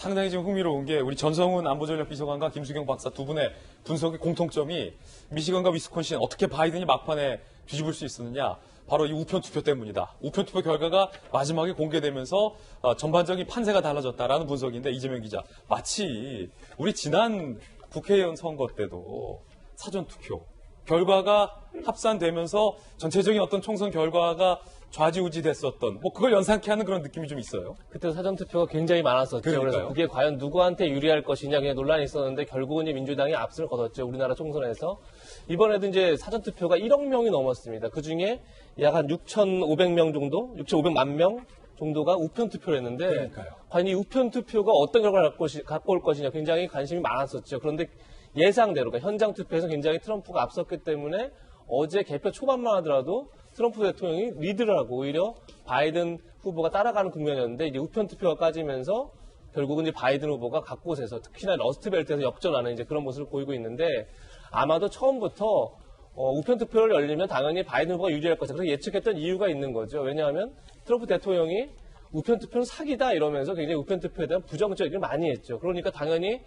상당히 지금 흥미로운 게 우리 전성훈 안보전략비서관과 김수경 박사 두 분의 분석의 공통점이 미시건과 위스콘신 어떻게 바이든이 막판에 뒤집을 수 있었느냐. 바로 이 우편 투표 때문이다. 우편 투표 결과가 마지막에 공개되면서 전반적인 판세가 달라졌다라는 분석인데 이재명 기자. 마치 우리 지난 국회의원 선거 때도 사전 투표 결과가 합산되면서 전체적인 어떤 총선 결과가 좌지우지 됐었던 그걸 연상케 하는 그런 느낌이 좀 있어요. 그때 사전투표가 굉장히 많았었죠. 그러니까요. 그래서 그게 과연 누구한테 유리할 것이냐 그냥 논란이 있었는데 결국은 민주당이 앞을 거뒀죠. 우리나라 총선에서. 이번에도 이제 사전투표가 1억 명이 넘었습니다. 그중에 약 한 6,500명 정도, 6,500만 명 정도가 우편투표를 했는데 그러니까요. 과연 이 우편투표가 어떤 결과를 갖고 올 것이냐 굉장히 관심이 많았었죠. 그런데 예상대로 그러니까 현장 투표에서 굉장히 트럼프가 앞섰기 때문에 어제 개표 초반만 하더라도 트럼프 대통령이 리드를 하고 오히려 바이든 후보가 따라가는 국면이었는데 이제 우편 투표가 까지면서 결국은 이제 바이든 후보가 각 곳에서 특히나 러스트벨트에서 역전하는 이제 그런 모습을 보이고 있는데 아마도 처음부터 우편 투표를 열리면 당연히 바이든 후보가 유리할 것이다. 그래서 예측했던 이유가 있는 거죠. 왜냐하면 트럼프 대통령이 우편 투표는 사기다 이러면서 굉장히 우편 투표에 대한 부정적 얘기를 많이 했죠. 그러니까 당연히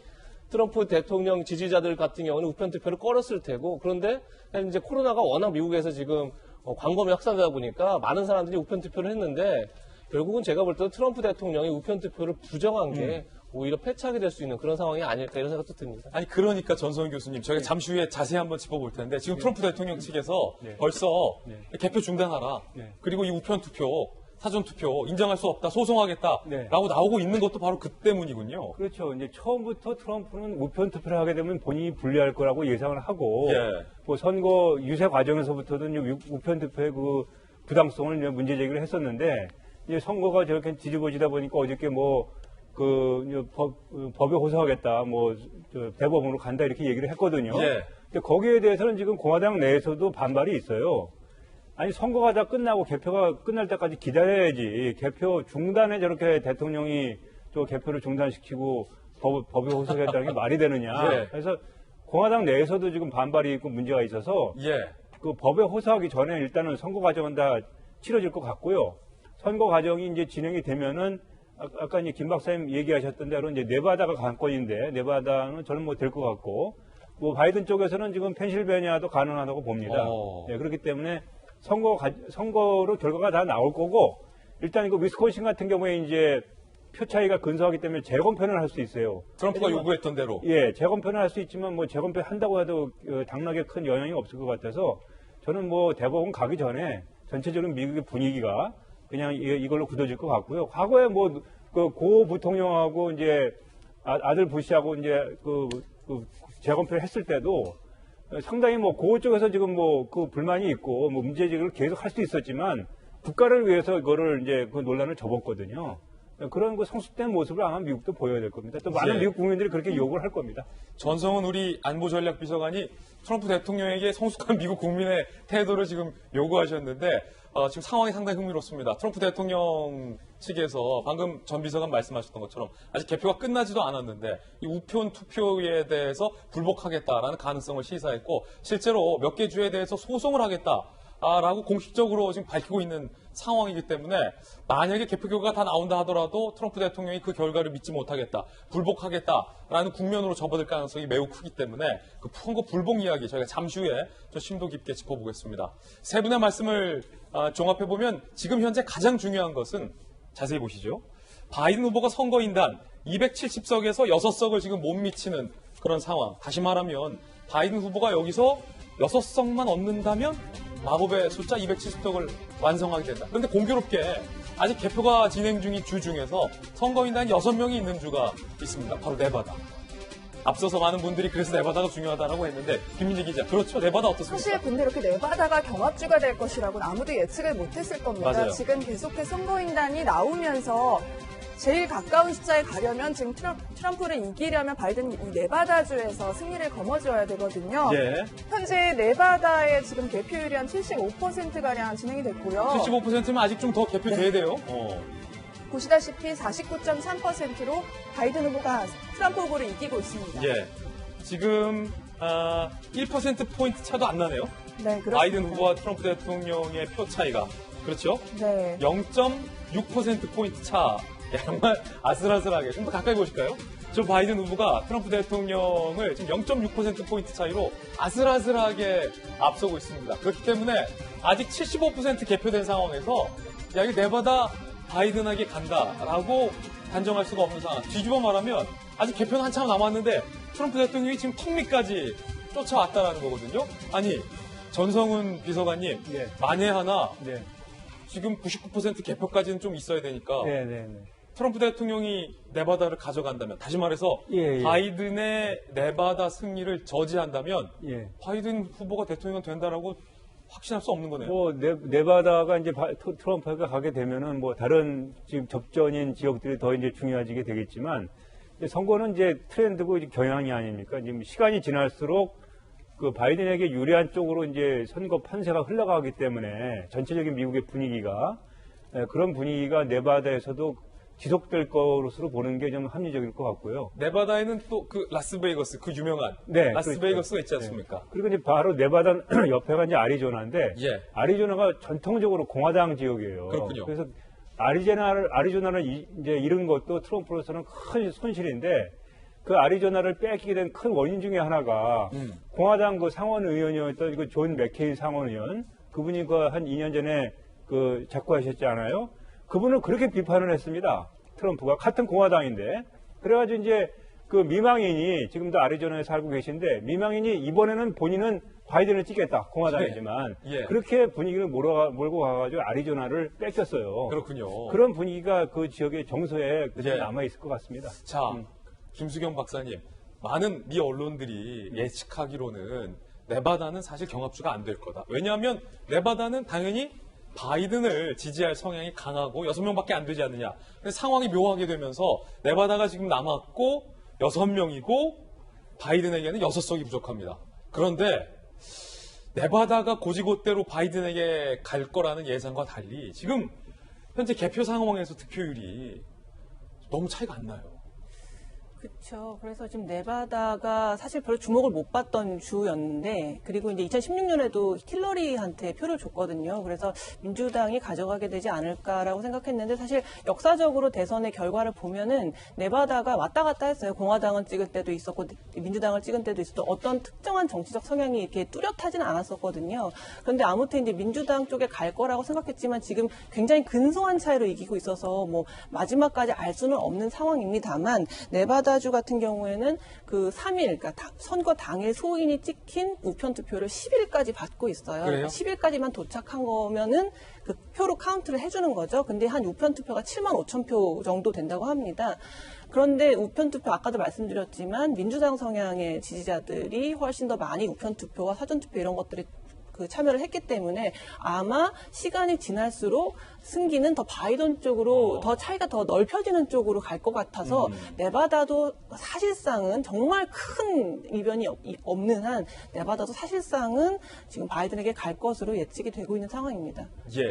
트럼프 대통령 지지자들 같은 경우는 우편 투표를 꺼렸을 테고 그런데 이제 코로나가 워낙 미국에서 지금 광범위 확산되다 보니까 많은 사람들이 우편 투표를 했는데 결국은 제가 볼 때도 트럼프 대통령이 우편 투표를 부정한 게 오히려 패착이 될 수 있는 그런 상황이 아닐까 이런 생각도 듭니다. 아니 그러니까 전성훈 교수님 저희가 잠시 후에 자세히 한번 짚어볼 텐데 지금 트럼프 대통령 측에서 벌써 개표 중단하라. 그리고 이 우편 투표 사전 투표 인정할 수 없다, 소송하겠다라고 나오고 있는 것도 바로 그 때문이군요. 그렇죠. 이제 처음부터 트럼프는 우편 투표를 하게 되면 본인이 불리할 거라고 예상을 하고, 뭐 선거 유세 과정에서부터도 우편 투표의 그 부당성을 이제 문제 제기를 했었는데, 이제 선거가 저렇게 뒤집어지다 보니까 어저께 법에 호소하겠다, 대법원으로 간다 이렇게 얘기를 했거든요. 근데 거기에 대해서는 지금 공화당 내에서도 반발이 있어요. 아니 선거가 다 끝나고 개표가 끝날 때까지 기다려야지 개표 중단에 저렇게 대통령이 또 개표를 중단시키고 법에 호소하겠다는 게 말이 되느냐. 그래서 공화당 내에서도 지금 반발이 있고 문제가 있어서 그 법에 호소하기 전에 일단은 선거 과정은 다 치러질 것 같고요. 선거 과정이 이제 진행이 되면은 아까 이제 김 박사님 얘기하셨던 대로 이제 네바다가 관건인데 네바다는 저는 될 것 같고 바이든 쪽에서는 지금 펜실베니아도 가능하다고 봅니다. 그렇기 때문에 선거로 결과가 다 나올 거고, 일단 이거 위스콘신 같은 경우에 이제 표 차이가 근소하기 때문에 재검표는 할 수 있어요. 트럼프가 요구했던 대로. 재검표는 할 수 있지만 재검표 한다고 해도 당락에 큰 영향이 없을 것 같아서 저는 대법원 가기 전에 전체적인 미국의 분위기가 그냥 이걸로 굳어질 것 같고요. 과거에 고 부통령하고 이제 아들 부시하고 이제 재검표를 했을 때도 상당히 고 쪽에서 지금 그 불만이 있고 문제제기를 계속 할 수 있었지만 국가를 위해서 이거를 이제 그 논란을 접었거든요. 그런 성숙된 모습을 아마 미국도 보여야 될 겁니다. 또 많은 미국 국민들이 그렇게 요구를 할 겁니다. 전성훈 우리 안보전략비서관이 트럼프 대통령에게 성숙한 미국 국민의 태도를 지금 요구하셨는데 지금 상황이 상당히 흥미롭습니다. 트럼프 대통령 측에서 방금 전 비서관 말씀하셨던 것처럼 아직 개표가 끝나지도 않았는데 이 우편 투표에 대해서 불복하겠다라는 가능성을 시사했고 실제로 몇 개 주에 대해서 소송을 하겠다라고 공식적으로 지금 밝히고 있는 상황이기 때문에 만약에 개표 결과가 다 나온다 하더라도 트럼프 대통령이 그 결과를 믿지 못하겠다, 불복하겠다라는 국면으로 접어들 가능성이 매우 크기 때문에 그 선거 불복 이야기 저희가 잠시 후에 좀 심도 깊게 짚어보겠습니다. 세 분의 말씀을 종합해보면 지금 현재 가장 중요한 것은 자세히 보시죠. 바이든 후보가 선거인단 270석에서 6석을 지금 못 미치는 그런 상황. 다시 말하면 바이든 후보가 여기서 6석만 얻는다면 마법의 숫자 270석을 완성하게 된다. 그런데 공교롭게 아직 개표가 진행 중인 주 중에서 선거인단 6명이 있는 주가 있습니다. 바로 네바다. 앞서서 많은 분들이 그래서 네바다가 중요하다고 했는데 김민지 기자, 그렇죠? 네바다 어떻습니까? 사실 근데 이렇게 네바다가 경합주가 될 것이라고는 아무도 예측을 못했을 겁니다. 맞아요. 지금 계속해서 선거인단이 나오면서 제일 가까운 숫자에 가려면 지금 트럼프를 이기려면 바이든이 이 네바다주에서 승리를 거머쥐어야 되거든요. 현재 네바다의 지금 개표율이 한 75%가량 진행이 됐고요. 75%면 아직 좀 더 개표돼야 돼요. 보시다시피 49.3%로 바이든 후보가 트럼프 후보를 이기고 있습니다. 지금 1%포인트 차도 안 나네요. 네, 그렇습니다. 바이든 후보와 트럼프 대통령의 표 차이가. 그렇죠? 네. 0.6%포인트 차에 정말 아슬아슬하게. 좀 더 가까이 보실까요? 조 바이든 후보가 트럼프 대통령을 지금 0.6%포인트 차이로 아슬아슬하게 앞서고 있습니다. 그렇기 때문에 아직 75% 개표된 상황에서 야, 이거 네바다 바이든에게 간다라고 단정할 수가 없는 상황. 뒤집어 말하면 아직 개표는 한참 남았는데 트럼프 대통령이 지금 턱밑까지 쫓아왔다라는 거거든요. 아니, 전성훈 비서관님, 예. 만에 하나 네. 지금 99% 개표까지는 좀 있어야 되니까 네, 네, 네. 트럼프 대통령이 네바다를 가져간다면, 다시 말해서 예, 예. 바이든의 네바다 승리를 저지한다면 예. 바이든 후보가 대통령 된다라고 확신할 수 없는 거네요. 뭐 네바다가 이제 트럼프가 가게 되면은 뭐 다른 지금 접전인 지역들이 더 이제 중요해지게 되겠지만 이제 선거는 이제 트렌드고 이제 경향이 아닙니까? 지금 시간이 지날수록 그 바이든에게 유리한 쪽으로 이제 선거 판세가 흘러가기 때문에 전체적인 미국의 분위기가 그런 분위기가 네바다에서도 지속될 것으로 보는 게 좀 합리적일 것 같고요. 네바다에는 또 그 라스베이거스, 그 유명한 네, 라스베이거스가 있지 않습니까? 네. 그리고 이제 바로 네바다 옆에가 이제 아리조나인데, 예. 아리조나가 전통적으로 공화당 지역이에요. 그렇군요. 그래서 아리조나를 이제 잃은 것도 트럼프로서는 큰 손실인데, 그 아리조나를 뺏기게 된 큰 원인 중에 하나가 공화당 그 상원 의원이었던 그 존 맥케인 상원 의원, 그분이 그 한 2년 전에 그 작고하셨지 않아요? 그분은 그렇게 비판을 했습니다. 트럼프가 같은 공화당인데. 그래가지고 이제 그 미망인이 지금도 아리조나에 살고 계신데 미망인이 이번에는 본인은 바이든을 찍겠다. 공화당이지만. 예. 그렇게 분위기를 몰고 가가지고 아리조나를 뺏겼어요. 그렇군요. 그런 분위기가 그 지역의 정서에 예. 남아있을 것 같습니다. 자, 김수경 박사님, 많은 미 언론들이 예측하기로는 네바다는 사실 경합주가 안 될 거다. 왜냐하면 네바다는 당연히 바이든을 지지할 성향이 강하고 6명밖에 안 되지 않느냐. 근데 상황이 묘하게 되면서 네바다가 지금 남았고 6명이고 바이든에게는 6석이 부족합니다. 그런데 네바다가 고지곳대로 바이든에게 갈 거라는 예상과 달리 지금 현재 개표 상황에서 득표율이 너무 차이가 안 나요. 그렇죠. 그래서 지금 네바다가 사실 별로 주목을 못 받던 주였는데, 그리고 이제 2016년에도 힐러리한테 표를 줬거든요. 그래서 민주당이 가져가게 되지 않을까라고 생각했는데, 사실 역사적으로 대선의 결과를 보면은 네바다가 왔다 갔다 했어요. 공화당을 찍을 때도 있었고 민주당을 찍은 때도 있었고 어떤 특정한 정치적 성향이 이렇게 뚜렷하지는 않았었거든요. 그런데 아무튼 이제 민주당 쪽에 갈 거라고 생각했지만 지금 굉장히 근소한 차이로 이기고 있어서 뭐 마지막까지 알 수는 없는 상황입니다만, 네바다 주 같은 경우에는 그 3일, 그러니까 선거 당일 소인이 찍힌 우편 투표를 10일까지 받고 있어요. 그래요? 10일까지만 도착한 거면은 그 표로 카운트를 해주는 거죠. 근데 한 우편 투표가 7만 5천 표 정도 된다고 합니다. 그런데 우편 투표 아까도 말씀드렸지만 민주당 성향의 지지자들이 훨씬 더 많이 우편 투표와 사전 투표 이런 것들이 그 참여를 했기 때문에 아마 시간이 지날수록 승기는 더 바이든 쪽으로 더 차이가 더 넓혀지는 쪽으로 갈 것 같아서 네바다도 사실상은 정말 큰 이변이 없는 한 네바다도 사실상은 지금 바이든에게 갈 것으로 예측이 되고 있는 상황입니다. 예.